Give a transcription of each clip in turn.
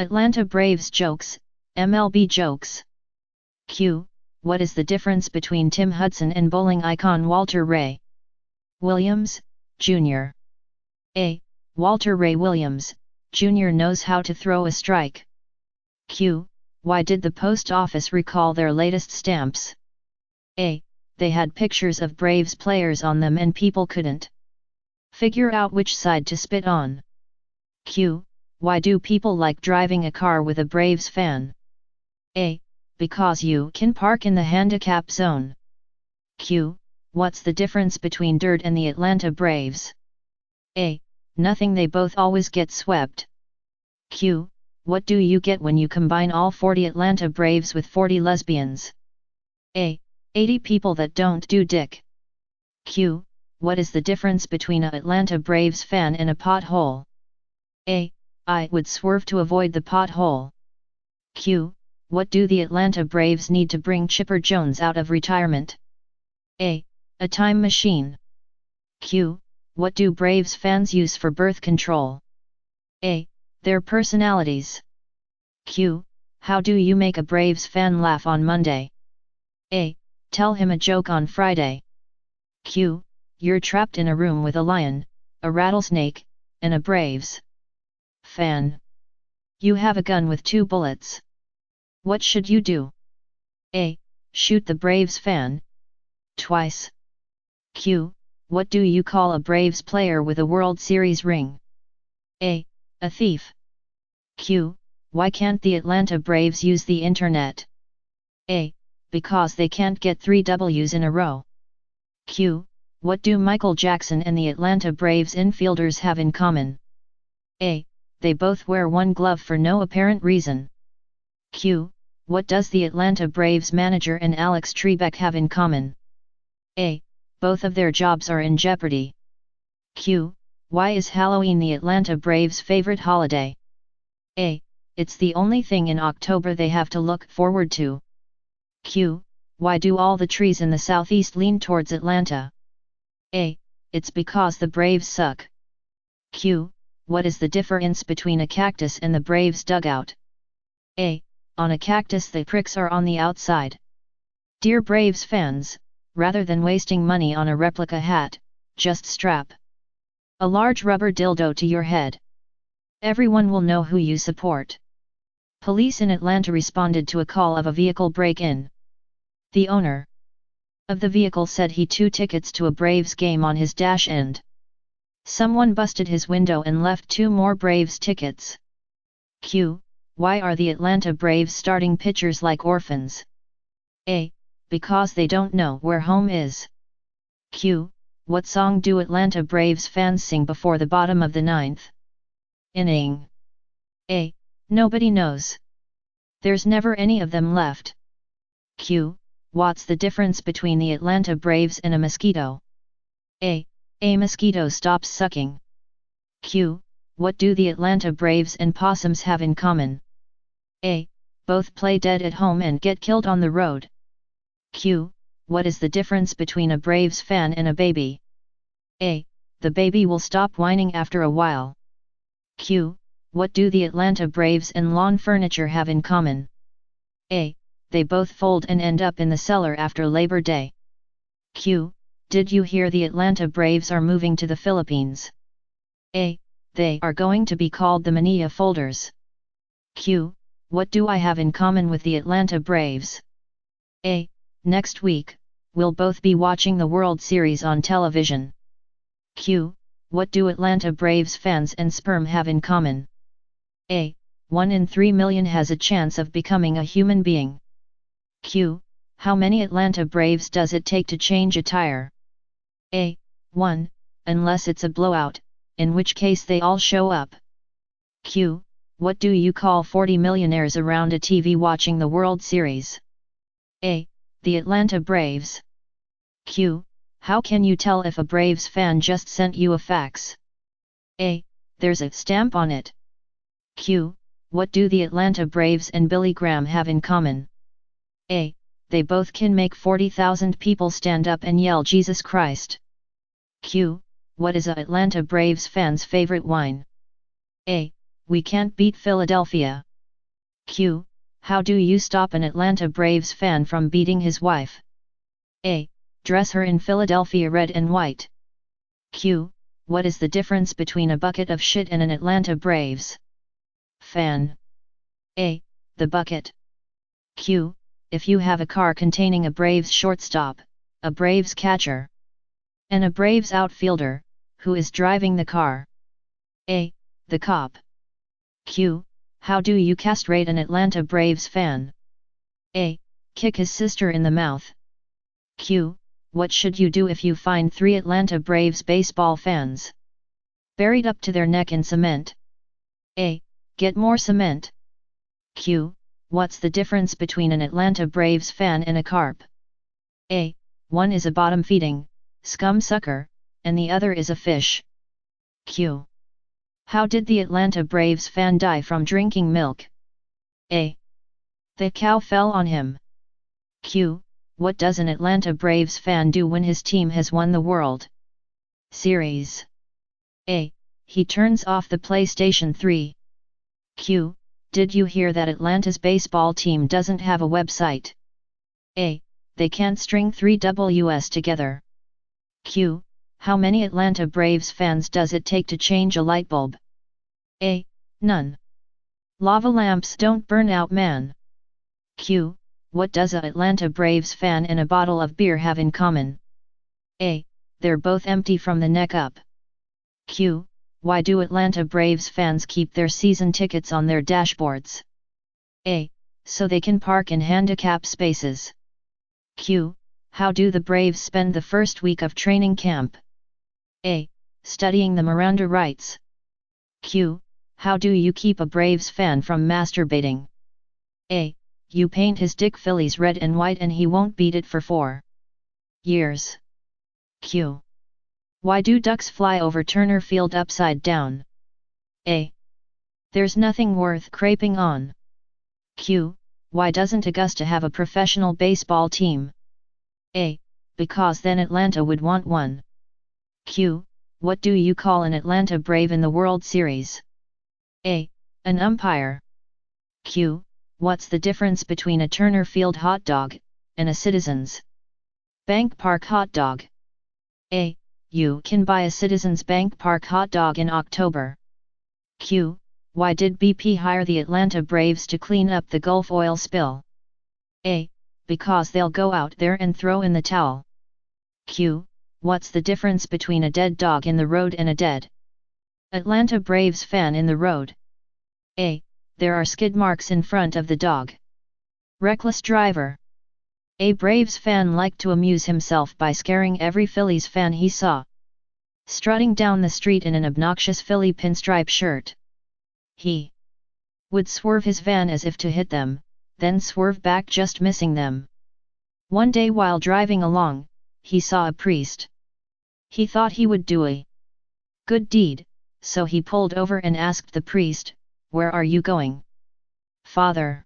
Atlanta Braves jokes, MLB jokes. Q. What is the difference between Tim Hudson and bowling icon Walter Ray Williams, Jr.? A. Walter Ray Williams, Jr. knows how to throw a strike. Q. Why did the post office recall their latest stamps? A. They had pictures of Braves players on them and people couldn't figure out which side to spit on. Q. Why do people like driving a car with a Braves fan? A. Because you can park in the handicap zone. Q. What's the difference between dirt and the Atlanta Braves? A. Nothing, they both always get swept. Q. What do you get when you combine all 40 Atlanta Braves with 40 lesbians? A. 80 people that don't do dick. Q. What is the difference between a Atlanta Braves fan and a pothole? A. I would swerve to avoid the pothole. Q. What do the Atlanta Braves need to bring Chipper Jones out of retirement? A. A time machine. Q. What do Braves fans use for birth control? A. Their personalities. Q. How do you make a Braves fan laugh on Monday? A. Tell him a joke on Friday. Q. You're trapped in a room with a lion, a rattlesnake, and a Braves fan. You have a gun with 2 bullets. What should you do? A. Shoot the Braves fan twice. Q. What do you call a Braves player with a World Series ring? A. A thief. Q. Why can't the Atlanta Braves use the internet? A. Because they can't get 3 W's in a row. Q. What do Michael Jackson and the Atlanta Braves infielders have in common? A. They both wear 1 glove for no apparent reason. Q. What does the Atlanta Braves manager and Alex Trebek have in common? A. Both of their jobs are in jeopardy. Q. Why is Halloween the Atlanta Braves' favorite holiday? A. It's the only thing in October they have to look forward to. Q. Why do all the trees in the southeast lean towards Atlanta? A. It's because the Braves suck. Q. What is the difference between a cactus and the Braves dugout? A. On a cactus the pricks are on the outside. Dear Braves fans, rather than wasting money on a replica hat, just strap a large rubber dildo to your head. Everyone will know who you support. Police in Atlanta responded to a call of a vehicle break-in. The owner of the vehicle said he 2 tickets to a Braves game on his dash end. Someone busted his window and left 2 more Braves tickets. Q. Why are the Atlanta Braves starting pitchers like orphans? A. Because they don't know where home is. Q. What song do Atlanta Braves fans sing before the bottom of the 9th inning? A. Nobody knows. There's never any of them left. Q. What's the difference between the Atlanta Braves and a mosquito? A. A mosquito stops sucking. Q. What do the Atlanta Braves and possums have in common? A. Both play dead at home and get killed on the road. Q. What is the difference between a Braves fan and a baby? A. The baby will stop whining after a while. Q. What do the Atlanta Braves and lawn furniture have in common? A. They both fold and end up in the cellar after Labor Day. Q. Did you hear the Atlanta Braves are moving to the Philippines? A. They are going to be called the Manila Folders. Q. What do I have in common with the Atlanta Braves? A. Next week, we'll both be watching the World Series on television. Q. What do Atlanta Braves fans and sperm have in common? A. 1 in 3 million has a chance of becoming a human being. Q. How many Atlanta Braves does it take to change a tire? A. 1, unless it's a blowout, in which case they all show up. Q. What do you call 40 millionaires around a TV watching the World Series? A. The Atlanta Braves. Q. How can you tell if a Braves fan just sent you a fax? A. There's a stamp on it. Q. What do the Atlanta Braves and Billy Graham have in common? A. They both can make 40,000 people stand up and yell Jesus Christ. Q. What is a Atlanta Braves fan's favorite wine? A. We can't beat Philadelphia. Q. How do you stop an Atlanta Braves fan from beating his wife? A. Dress her in Philadelphia red and white. Q. What is the difference between a bucket of shit and an Atlanta Braves fan? A. The bucket. Q. If you have a car containing a Braves shortstop, a Braves catcher, and a Braves outfielder, who is driving the car? A. The cop. Q. How do you castrate an Atlanta Braves fan? A. Kick his sister in the mouth. Q. What should you do if you find 3 Atlanta Braves baseball fans buried up to their neck in cement? A. Get more cement. Q. What's the difference between an Atlanta Braves fan and a carp? A. One is a bottom-feeding, scum sucker, and the other is a fish. Q. How did the Atlanta Braves fan die from drinking milk? A. The cow fell on him. Q. What does an Atlanta Braves fan do when his team has won the World Series? A. He turns off the PlayStation 3. Q. Did you hear that Atlanta's baseball team doesn't have a website? A. They can't string 3 Ws together. Q. How many Atlanta Braves fans does it take to change a light bulb? A. None. Lava lamps don't burn out, man. Q. What does a Atlanta Braves fan and a bottle of beer have in common? A. They're both empty from the neck up. Q. Why do Atlanta Braves fans keep their season tickets on their dashboards? A. So they can park in handicap spaces. Q. How do the Braves spend the first week of training camp? A. Studying the Miranda rights. Q. How do you keep a Braves fan from masturbating? A. You paint his dick Phillies red and white and he won't beat it for 4 years. Q. Why do ducks fly over Turner Field upside down? A. There's nothing worth craping on. Q. Why doesn't Augusta have a professional baseball team? A. Because then Atlanta would want one. Q. What do you call an Atlanta Brave in the World Series? A. An umpire. Q. What's the difference between a Turner Field hot dog and a Citizens Bank Park hot dog? A. You can buy a Citizens Bank Park hot dog in October. Q. Why did BP hire the Atlanta Braves to clean up the Gulf oil spill? A. Because they'll go out there and throw in the towel. Q. What's the difference between a dead dog in the road and a dead Atlanta Braves fan in the road? A. There are skid marks in front of the dog. Reckless driver. A Braves fan liked to amuse himself by scaring every Phillies fan he saw strutting down the street in an obnoxious Philly pinstripe shirt. He would swerve his van as if to hit them, then swerve back, just missing them. One day while driving along, he saw a priest. He thought he would do a good deed, so he pulled over and asked the priest, "Where are you going?" "Father,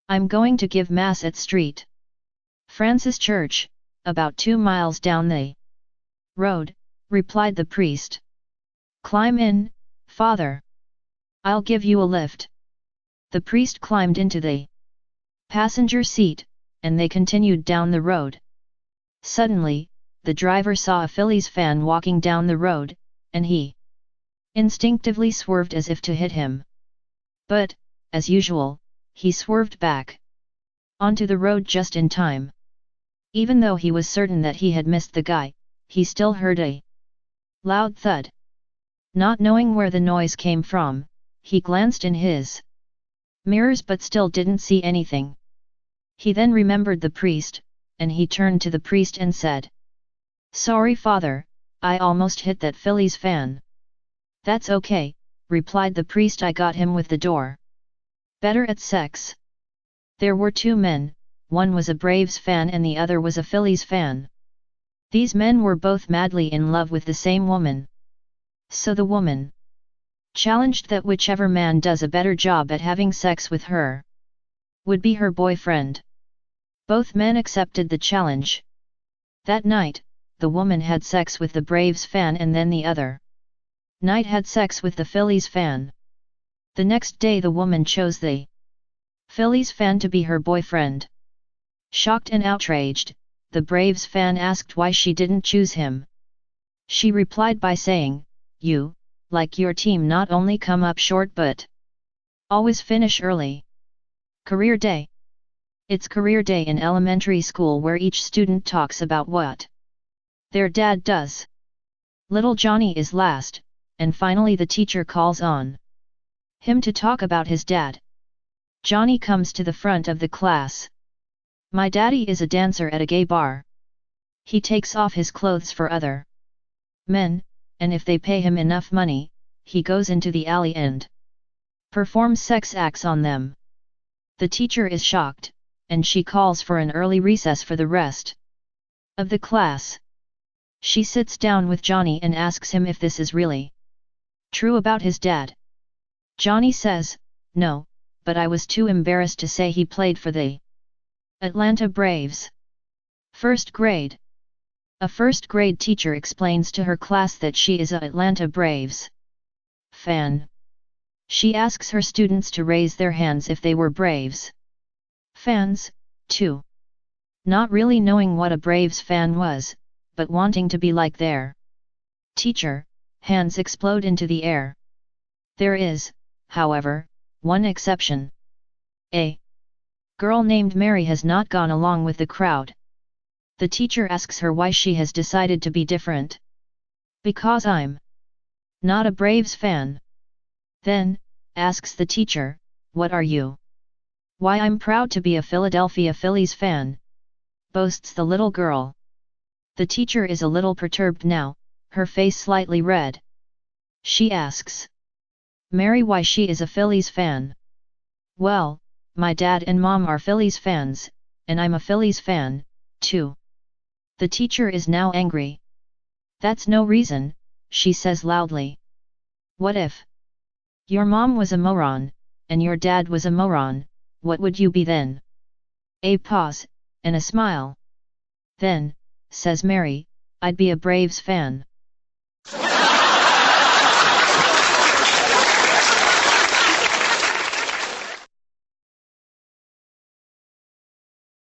I'm going to give Mass at St. Francis Church, about 2 miles down the road," replied the priest. "Climb in, Father. I'll give you a lift." The priest climbed into the passenger seat, and they continued down the road. Suddenly, the driver saw a Phillies fan walking down the road, and he instinctively swerved as if to hit him. But, as usual, he swerved back onto the road just in time. Even though he was certain that he had missed the guy, he still heard a loud thud. Not knowing where the noise came from, he glanced in his mirrors but still didn't see anything. He then remembered the priest, and he turned to the priest and said, "Sorry, Father, I almost hit that Phillies fan." "That's okay," replied the priest, "I got him with the door better at sex." There were 2 men, one was a Braves fan and the other was a Phillies fan. These men were both madly in love with the same woman. So the woman challenged that whichever man does a better job at having sex with her would be her boyfriend. Both men accepted the challenge. That night, the woman had sex with the Braves fan and then the other night had sex with the Phillies fan. The next day the woman chose the Phillies fan to be her boyfriend. Shocked and outraged, the Braves fan asked why she didn't choose him. She replied by saying, "You, like your team, not only come up short but always finish early." Career Day. It's career day in elementary school where each student talks about what their dad does. Little Johnny is last, and finally the teacher calls on him to talk about his dad. Johnny comes to the front of the class. "My daddy is a dancer at a gay bar. He takes off his clothes for other men, and if they pay him enough money, he goes into the alley and performs sex acts on them." The teacher is shocked, and she calls for an early recess for the rest of the class. She sits down with Johnny and asks him if this is really true about his dad. Johnny says, "No, but I was too embarrassed to say he played for the Atlanta Braves." First grade. A first grade teacher explains to her class that she is a Atlanta Braves fan. She asks her students to raise their hands if they were Braves fans, too. Not really knowing what a Braves fan was, but wanting to be like their teacher, hands explode into the air. There is, however, one exception. A girl named Mary has not gone along with the crowd. The teacher asks her why she has decided to be different. "Because I'm not a Braves fan." Then, asks the teacher, "What are you?" "Why, I'm proud to be a Philadelphia Phillies fan," boasts the little girl. The teacher is a little perturbed now, her face slightly red. She asks Mary why she is a Phillies fan. "Well, my dad and mom are Phillies fans, and I'm a Phillies fan, too." The teacher is now angry. "That's no reason," she says loudly. "What if your mom was a moron, and your dad was a moron, what would you be then?" A pause, and a smile. "Then," says Mary, "I'd be a Braves fan."